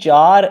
4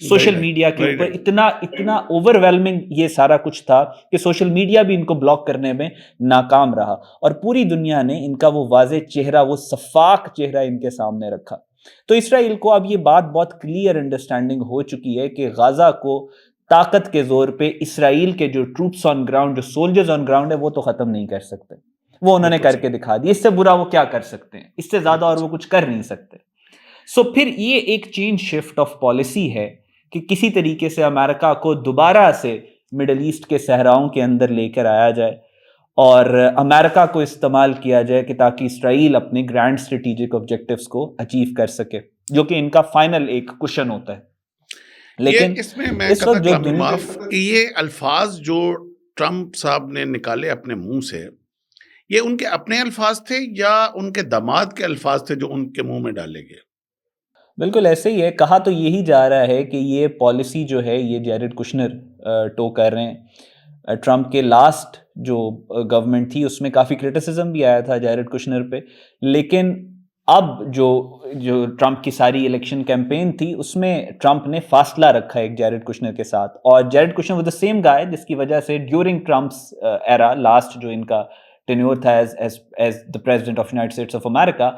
social media کے اوپر اتنا اوورwhelming یہ سارا کچھ تھا کہ سوشل میڈیا بھی ان کو بلاک کرنے میں ناکام رہا، اور پوری دنیا نے ان کا وہ واضح چہرہ، وہ شفاف چہرہ ان کے سامنے رکھا. تو اسرائیل کو اب یہ بات بہت کلیئر انڈرسٹینڈنگ ہو چکی ہے کہ غزہ کو طاقت کے زور پہ اسرائیل کے جو ٹروپس آن گراؤنڈ، جو سولجرز آن گراؤنڈ ہے، وہ تو ختم نہیں کر سکتے. وہ انہوں نے کر کے دکھا دی. اس سے برا وہ کیا کر سکتے ہیں؟ اس سے زیادہ اور وہ کچھ کر نہیں سکتے. سو پھر یہ ایک چینج شفٹ آف پالیسی ہے کہ کسی طریقے سے امریکہ کو دوبارہ سے مڈل ایسٹ کے صحراؤں کے اندر لے کر آیا جائے اور امریکہ کو استعمال کیا جائے کہ تاکہ اسرائیل اپنے گرینڈ اسٹریٹجک آبجیکٹیوز کو اچیو کر سکے، جو کہ ان کا فائنل ایک کوشن ہوتا ہے. لیکن اس میں میں معاف کہ یہ الفاظ جو ٹرمپ صاحب نے نکالے اپنے منہ سے، یہ ان کے اپنے الفاظ تھے یا ان کے داماد کے الفاظ تھے جو ان کے منہ میں ڈالے گئے؟ بالکل ایسے ہی ہے. کہا تو یہی جا رہا ہے کہ یہ پالیسی جو ہے یہ جیرڈ کشنر ٹو کر رہے ہیں. ٹرمپ کے لاسٹ جو گورنمنٹ تھی اس میں کافی کرٹیسزم بھی آیا تھا جیرڈ کشنر پہ، لیکن اب جو ٹرمپ کی ساری الیکشن کیمپین تھی اس میں ٹرمپ نے فاصلہ رکھا ایک جیرڈ کشنر کے ساتھ، اور جیرڈ کشنر وہ دا سیم گائے جس کی وجہ سے ڈیورنگ ٹرمپس ایرا، لاسٹ جو ان کا ٹینیور تھا as the president of United States of America,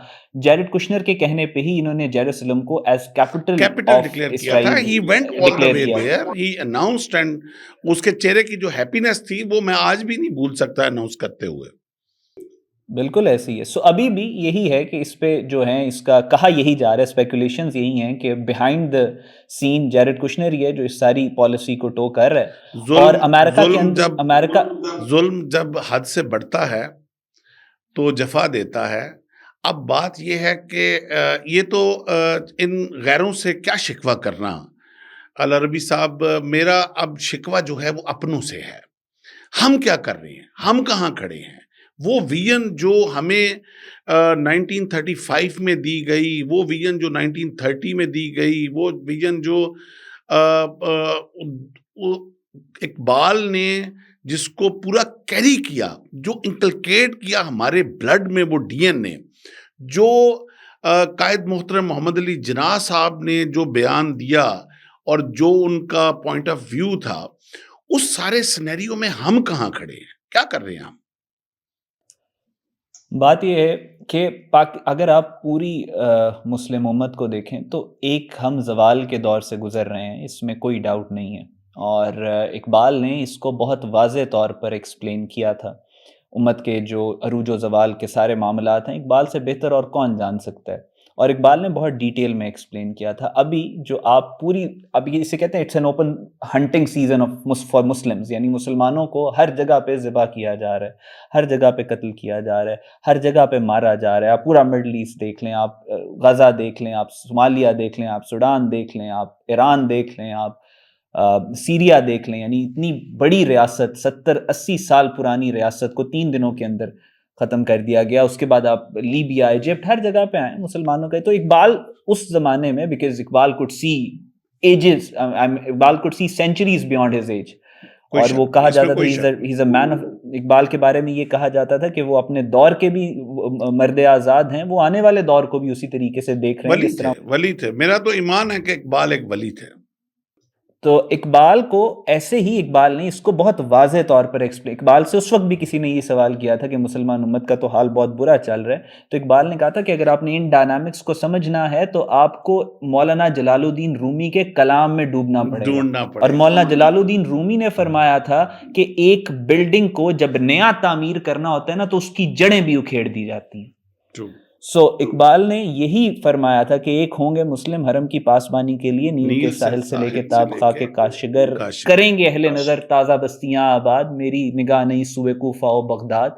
Jared Kushner کے کہنے پہ ہی انہوں نے جیروسلم کو ایز کیپٹل ڈکلیئر کیا تھا. He went all the way there, he announced, and اس کے چہرے کی جو ہیپینس تھی وہ میں آج بھی نہیں بھول سکتا اناؤنس کرتے ہوئے. بالکل ایسی ہے. سو ابھی بھی یہی ہے کہ اس پہ جو ہے اس کا کہا یہی جا رہا ہے، اسپیکولیشنز یہی ہیں کہ behind the scene Jared Kushner ہی ہے جو اس ساری پالیسی کو ٹو کر رہا ہے. اور امریکہ کے اندر ظلم جب حد سے بڑھتا ہے تو جفا دیتا ہے. اب بات یہ ہے کہ یہ تو ان غیروں سے کیا شکوہ کرنا العربی صاحب، میرا اب شکوہ جو ہے وہ اپنوں سے ہے. ہم کیا کر رہے ہیں؟ ہم کہاں کھڑے ہیں؟ وہ ویژن جو ہمیں 1935 میں دی گئی، وہ ویژن جو 1930 میں دی گئی، وہ ویژن جو اقبال نے جس کو پورا کیری کیا، جو انکلکیٹ کیا ہمارے بلڈ میں، وہ ڈی این اے، جو قائد محترم محمد علی جناح صاحب نے جو بیان دیا اور جو ان کا پوائنٹ آف ویو تھا، اس سارے سینیریو میں ہم کہاں کھڑے ہیں؟ کیا کر رہے ہیں ہم؟ بات یہ ہے کہ اگر آپ پوری مسلم امت کو دیکھیں تو ایک ہم زوال کے دور سے گزر رہے ہیں، اس میں کوئی ڈاؤٹ نہیں ہے. اور اقبال نے اس کو بہت واضح طور پر ایکسپلین کیا تھا. امت کے جو عروج و زوال کے سارے معاملات ہیں اقبال سے بہتر اور کون جان سکتا ہے، اور اقبال نے بہت ڈیٹیل میں ایکسپلین کیا تھا. ابھی جو آپ ابھی اسے کہتے ہیں it's an open hunting season for Muslims, یعنی مسلمانوں کو ہر جگہ پہ ذبح کیا جا رہا ہے، ہر جگہ پہ قتل کیا جا رہا ہے، ہر جگہ پہ مارا جا رہا ہے. آپ پورا مڈل ایسٹ دیکھ لیں، آپ غزہ دیکھ لیں، آپ صومالیہ دیکھ لیں، آپ سوڈان دیکھ لیں، آپ ایران دیکھ لیں، آپ سیریا دیکھ لیں. یعنی اتنی بڑی ریاست، 70-80 سال پرانی ریاست کو 3 دنوں کے اندر ختم کر دیا گیا. اس کے بعد آپ لیبیا، ایجپٹ، ہر جگہ پہ آئے مسلمانوں کا. تو اقبال اس زمانے میں، because Iqbal could see ages، Iqbal could see centuries beyond his age، اور وہ کہا جاتا تھا he's a man of، Iqbal کے بارے میں یہ کہا جاتا تھا کہ وہ اپنے دور کے بھی مرد آزاد ہیں، وہ آنے والے دور کو بھی اسی طریقے سے دیکھ رہے ہیں. ولی تھے. میرا تو ایمان ہے کہ اقبال ایک ولی تھے. تو اقبال کو ایسے ہی اقبال نے اس کو بہت واضح طور پر ایکسپلین، اقبال سے اس وقت بھی کسی نے یہ سوال کیا تھا کہ مسلمان امت کا تو حال بہت برا چل رہا ہے، تو اقبال نے کہا تھا کہ اگر آپ نے ان ڈائنامکس کو سمجھنا ہے تو آپ کو مولانا جلال الدین رومی کے کلام میں ڈوبنا پڑے گا. اور مولانا جلال الدین رومی نے فرمایا تھا کہ ایک بلڈنگ کو جب نیا تعمیر کرنا ہوتا ہے نا تو اس کی جڑیں بھی اکھیڑ دی جاتی ہیں. سو اقبال نے یہی فرمایا تھا کہ ایک ہوں گے مسلم حرم کی پاسبانی کے لیے، نیل کے ساحل سے لے کے تاب خاک کے کاشگر، کریں گے اہل نظر تازہ بستیاں آباد، میری نگاہ نہیں سوئے کوفہ و بغداد.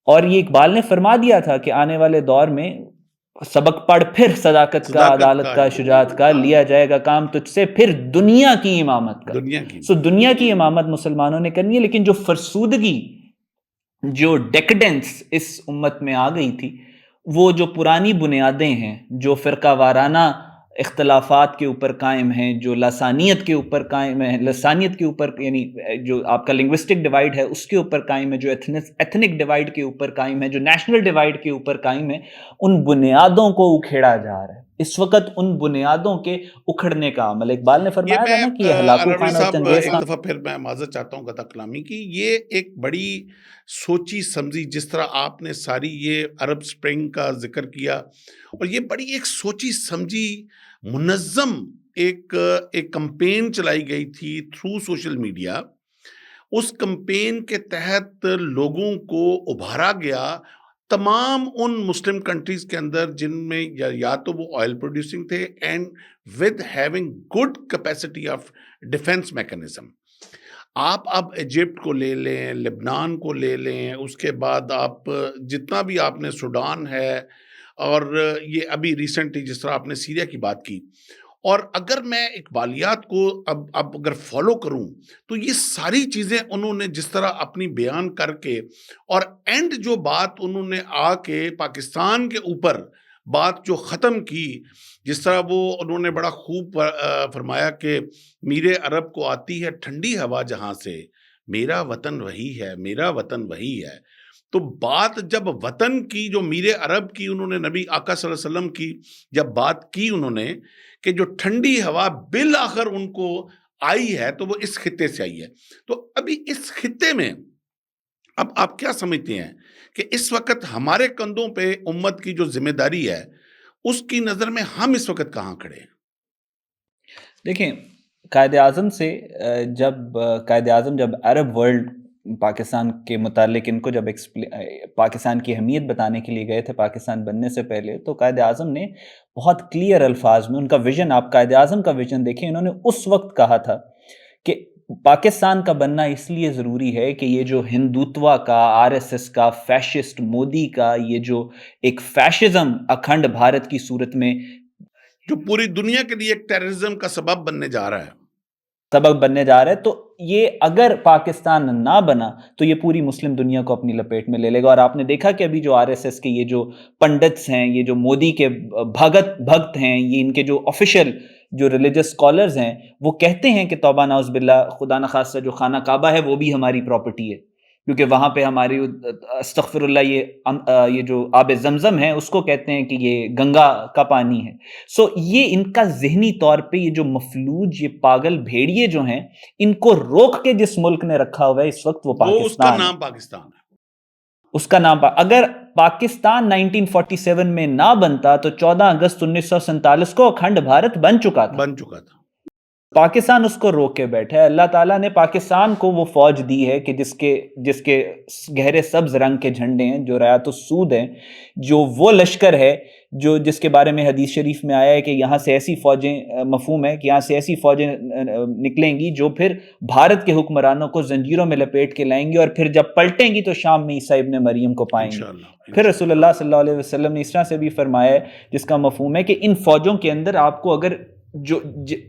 اور یہ اقبال نے فرما دیا تھا کہ آنے والے دور میں سبق پڑھ پھر صداقت کا، عدالت کا، شجاعت کا، لیا جائے گا کام تجھ سے پھر دنیا کی امامت کا. سو دنیا کی امامت مسلمانوں نے کرنی ہے، لیکن جو فرسودگی، جو ڈیکیڈنس اس امت میں آ گئی تھی، وہ جو پرانی بنیادیں ہیں، جو فرقہ وارانہ اختلافات کے اوپر قائم ہیں، جو لسانیت کے اوپر قائم ہے، لسانیت کے اوپر یعنی جو آپ کا لنگوسٹک ڈیوائڈ ہے اس کے اوپر قائم ہے، جو ایتھنک ڈیوائڈ کے اوپر قائم ہے، جو نیشنل ڈیوائڈ کے اوپر قائم ہے، ان بنیادوں کو اکھیڑا جا رہا ہے. اس وقت ان بنیادوں کے اکھڑنے کا عمل. اقبال نے یہ فرمایا تھا میں نا کہ یہ ہلاکو الروی خان اور صاحب چنگیز ایک خان. دفعہ پھر میں معذرت چاہتا ہوں قطع کلامی کی. یہ ایک بڑی سوچی سمجھی، جس طرح آپ نے ساری یہ عرب سپرنگ کا ذکر کیا، اور یہ بڑی ایک سوچی سمجھی منظم ایک کمپین چلائی گئی تھی تھرو سوشل میڈیا. اس کمپین کے تحت لوگوں کو ابھارا گیا تمام ان مسلم کنٹریز کے اندر جن میں یا تو وہ آئل پروڈیوسنگ تھے and with having good capacity of defense mechanism. آپ اب ایجپٹ کو لے لیں، لبنان کو لے لیں، اس کے بعد آپ جتنا بھی آپ نے سوڈان ہے، اور یہ ابھی ریسنٹلی جس طرح آپ نے سیریا کی بات کی. اور اگر میں اقبالیات کو اب اگر فالو کروں تو یہ ساری چیزیں انہوں نے جس طرح اپنی بیان کر کے، اور اینڈ جو بات انہوں نے آ کے پاکستان کے اوپر بات جو ختم کی، جس طرح وہ انہوں نے بڑا خوب فرمایا کہ میرے عرب کو آتی ہے ٹھنڈی ہوا جہاں سے، میرا وطن وہی ہے، میرا وطن وہی ہے. تو بات جب وطن کی، جو میرے عرب کی، انہوں نے نبی آقا صلی اللہ علیہ وسلم کی جب بات کی انہوں نے کہ جو ٹھنڈی ہوا بالآخر ان کو آئی ہے تو وہ اس خطے سے آئی ہے. تو ابھی اس خطے میں اب آپ کیا سمجھتے ہیں کہ اس وقت ہمارے کندھوں پہ امت کی جو ذمہ داری ہے، اس کی نظر میں ہم اس وقت کہاں کھڑے ہیں؟ دیکھیں، قائد اعظم سے قائد اعظم جب عرب ورلڈ پاکستان کے متعلق ان کو جب پاکستان کی اہمیت بتانے کے لیے گئے تھے پاکستان بننے سے پہلے، تو قائد اعظم نے بہت کلیئر الفاظ میں ان کا ویژن، آپ قائد اعظم کا ویژن دیکھیں، انہوں نے اس وقت کہا تھا کہ پاکستان کا بننا اس لیے ضروری ہے کہ یہ جو ہندوتوا کا، آر ایس ایس کا، فیشسٹ مودی کا یہ جو ایک فیشزم اکھنڈ بھارت کی صورت میں جو پوری دنیا کے لیے ایک ٹیررزم کا سبب بننے جا رہا ہے، تو یہ اگر پاکستان نہ بنا تو یہ پوری مسلم دنیا کو اپنی لپیٹ میں لے لے گا. اور آپ نے دیکھا کہ ابھی جو آر ایس ایس کے یہ جو پنڈتس ہیں، یہ جو مودی کے بھگت ہیں، یہ ان کے جو آفیشل جو ریلیجس اسکالرز ہیں، وہ کہتے ہیں کہ توبہ نعوذ باللہ، خدا نخواستہ جو خانہ کعبہ ہے وہ بھی ہماری پراپرٹی ہے، کیونکہ وہاں پہ ہماری استغفر اللہ یہ جو آب زمزم ہے اس کو کہتے ہیں کہ یہ گنگا کا پانی ہے. سو یہ ان کا ذہنی طور پہ یہ جو مفلوج، یہ پاگل بھیڑیے جو ہیں، ان کو روک کے جس ملک نے رکھا ہوا ہے اس وقت وہ وہ اس کا پاکستان نام پاکستان ہے. اس کا نام اگر پاکستان 1947 میں نہ بنتا تو 14 اگست 1947 کو اکھنڈ بھارت بن چکا تھا. پاکستان اس کو روک کے بیٹھا ہے. اللہ تعالیٰ نے پاکستان کو وہ فوج دی ہے کہ جس کے گہرے سبز رنگ کے جھنڈے ہیں، جو رایات السود ہیں، جو وہ لشکر ہے جس کے بارے میں حدیث شریف میں آیا ہے کہ یہاں سے ایسی فوجیں، مفہوم ہے کہ یہاں سے ایسی فوجیں نکلیں گی جو پھر بھارت کے حکمرانوں کو زنجیروں میں لپیٹ کے لائیں گی، اور پھر جب پلٹیں گی تو شام میں عیسیٰ ابن مریم کو پائیں گی. پھر رسول اللہ صلی اللہ علیہ وسلم نے اس طرح سے بھی فرمایا ہے، جس کا مفہوم ہے کہ ان فوجوں کے اندر آپ کو اگر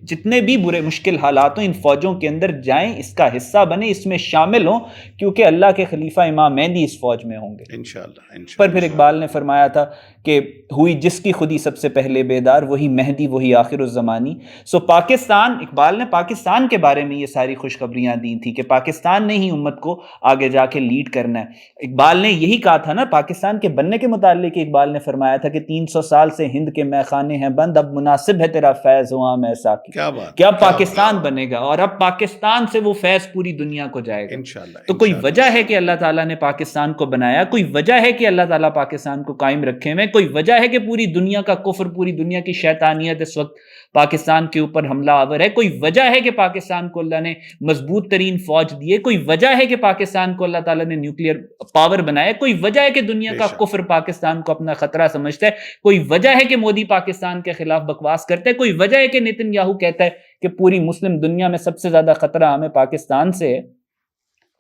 جتنے بھی برے مشکل حالات ہوں، ان فوجوں کے اندر جائیں، اس کا حصہ بنیں، اس میں شامل ہوں، کیونکہ اللہ کے خلیفہ امام مہدی اس فوج میں ہوں گے انشاءاللہ. پر پھر اقبال نے فرمایا تھا کہ ہوئی جس کی خودی سب سے پہلے بیدار، وہی مہدی وہی آخر الزمانی. سو پاکستان، اقبال نے پاکستان کے بارے میں یہ ساری خوشخبریاں دی تھی کہ پاکستان نے ہی امت کو آگے جا کے لیڈ کرنا ہے. اقبال نے یہی کہا تھا نا پاکستان کے بننے کے متعلق. اقبال نے فرمایا تھا کہ 300 سال سے ہند کے میخانے ہیں بند، اب مناسب ہے تیرا فیض ہوا میں ساقی. کیا پاکستان بنے گا، اور اب پاکستان سے وہ فیض پوری دنیا کو جائے گا. تو کوئی وجہ ہے کہ اللہ تعالیٰ نے پاکستان کو بنایا، کوئی وجہ ہے کہ اللہ تعالیٰ پاکستان کو قائم رکھے ہوئے، کوئی وجہ ہے کہ پوری دنیا کا کفر، پوری دنیا کی شیطانیت اس وقت پاکستان کے اوپر حملہ آور ہے. کوئی وجہ ہے کہ پاکستان کو اللہ نے مضبوط ترین فوج دی ہے. کوئی وجہ ہے کہ پاکستان کو اللہ تعالیٰ نے نیوکلیئر پاور بنایا. کوئی وجہ ہے کہ دنیا کا کفر پاکستان کو اپنا خطرہ سمجھتا ہے. کوئی وجہ ہے کہ مودی پاکستان کے خلاف بکواس کرتا ہے. کوئی وجہ ہے کہ نیتن یاہو کہتا ہے کہ پوری مسلم دنیا میں سب سے زیادہ خطرہ ہمیں پاکستان سے ہے.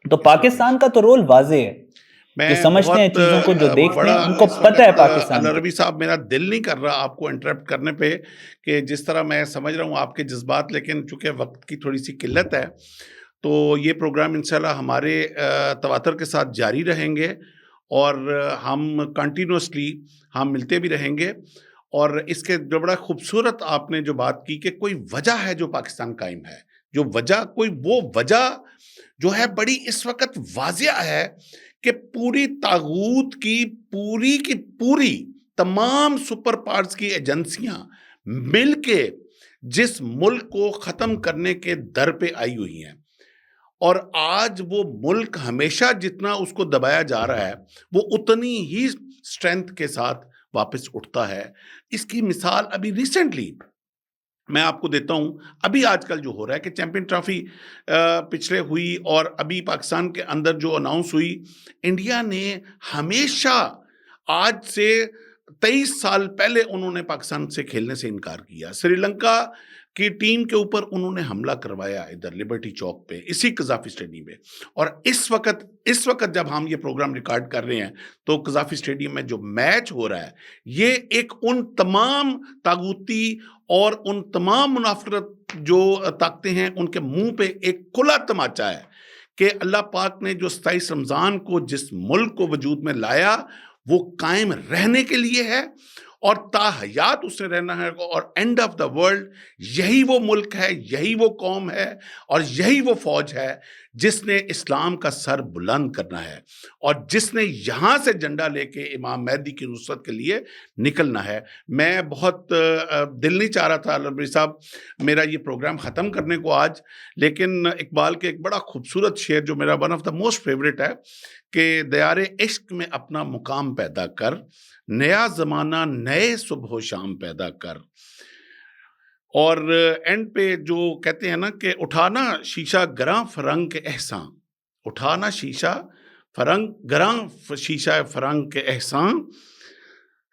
تو پاکستان کا تو رول واضح ہے، جو سمجھتے ہیں چیزوں کو، جو دیکھتے ہیں، ان کو پتہ ہے پاکستان. العربی صاحب، میرا دل نہیں کر رہا آپ کو انٹرپٹ کرنے پہ، کہ جس طرح میں سمجھ رہا ہوں آپ کے جذبات، لیکن چونکہ وقت کی تھوڑی سی قلت ہے تو یہ پروگرام انشاءاللہ ہمارے تواتر کے ساتھ جاری رہیں گے، اور ہم کنٹینوسلی ہم ملتے بھی رہیں گے. اور اس کے جو بڑا خوبصورت آپ نے جو بات کی کہ کوئی وجہ ہے جو پاکستان قائم ہے، جو وجہ، کوئی وہ وجہ جو ہے بڑی اس وقت واضح ہے کہ پوری طاغوت کی پوری تمام سپر پاورز کی ایجنسیاں مل کے جس ملک کو ختم کرنے کے در پہ آئی ہوئی ہیں، اور آج وہ ملک ہمیشہ جتنا اس کو دبایا جا رہا ہے وہ اتنی ہی اسٹرینتھ کے ساتھ واپس اٹھتا ہے۔ اس کی مثال ابھی ریسنٹلی میں آپ کو دیتا ہوں، ابھی آج کل جو ہو رہا ہے کہ چیمپئن ٹرافی پچھلے ہوئی، اور ابھی پاکستان کے اندر جو اناؤنس ہوئی، انڈیا نے ہمیشہ آج سے 23 سال پہلے انہوں نے پاکستان سے کھیلنے سے انکار کیا۔ سری لنکا کی ٹیم کے اوپر انہوں نے حملہ کروایا ادھر لبرٹی چوک پہ، اسی قذافی اسٹیڈیم میں، اور اس وقت جب ہم یہ پروگرام ریکارڈ کر رہے ہیں تو قذافی اسٹیڈیم میں جو میچ ہو رہا ہے یہ ایک ان تمام طاغوتی اور ان تمام منافرت جو طاقتیں ہیں ان کے منہ پہ ایک کھلا تماچا ہے کہ اللہ پاک نے جو 27 رمضان کو جس ملک کو وجود میں لایا وہ قائم رہنے کے لیے ہے، اور تا حیات اس نے رہنا ہے، اور اینڈ آف دا ورلڈ یہی وہ ملک ہے، یہی وہ قوم ہے، اور یہی وہ فوج ہے جس نے اسلام کا سر بلند کرنا ہے، اور جس نے یہاں سے جھنڈا لے کے امام مہدی کی نصرت کے لیے نکلنا ہے۔ میں بہت دل نہیں چاہ رہا تھا لبری صاحب میرا یہ پروگرام ختم کرنے کو آج، لیکن اقبال کے ایک بڑا خوبصورت شعر جو میرا one of the most favourite ہے کہ دیار عشق میں اپنا مقام پیدا کر، نیا زمانہ نئے صبح و شام پیدا کر، اور اینڈ پہ جو کہتے ہیں نا کہ اٹھانا شیشہ گراں فرنگ کے احسان، اٹھانا شیشہ گراں شیشہ فرنگ کے احسان،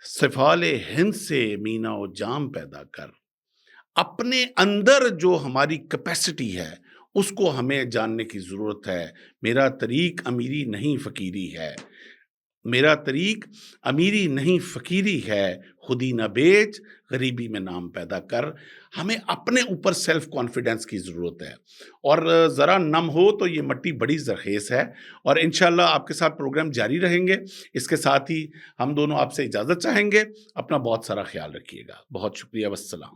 سفال ہند سے مینا و جام پیدا کر۔ اپنے اندر جو ہماری کیپیسٹی ہے اس کو ہمیں جاننے کی ضرورت ہے۔ میرا طریق امیری نہیں فقیری ہے، میرا طریق امیری نہیں فقیری ہے، خودی نہ بیچ غریبی میں نام پیدا کر۔ ہمیں اپنے اوپر سیلف کانفیڈنس کی ضرورت ہے، اور ذرا نم ہو تو یہ مٹی بڑی زرخیز ہے، اور انشاءاللہ آپ کے ساتھ پروگرام جاری رہیں گے۔ اس کے ساتھ ہی ہم دونوں آپ سے اجازت چاہیں گے۔ اپنا بہت سارا خیال رکھیے گا۔ بہت شکریہ، والسلام۔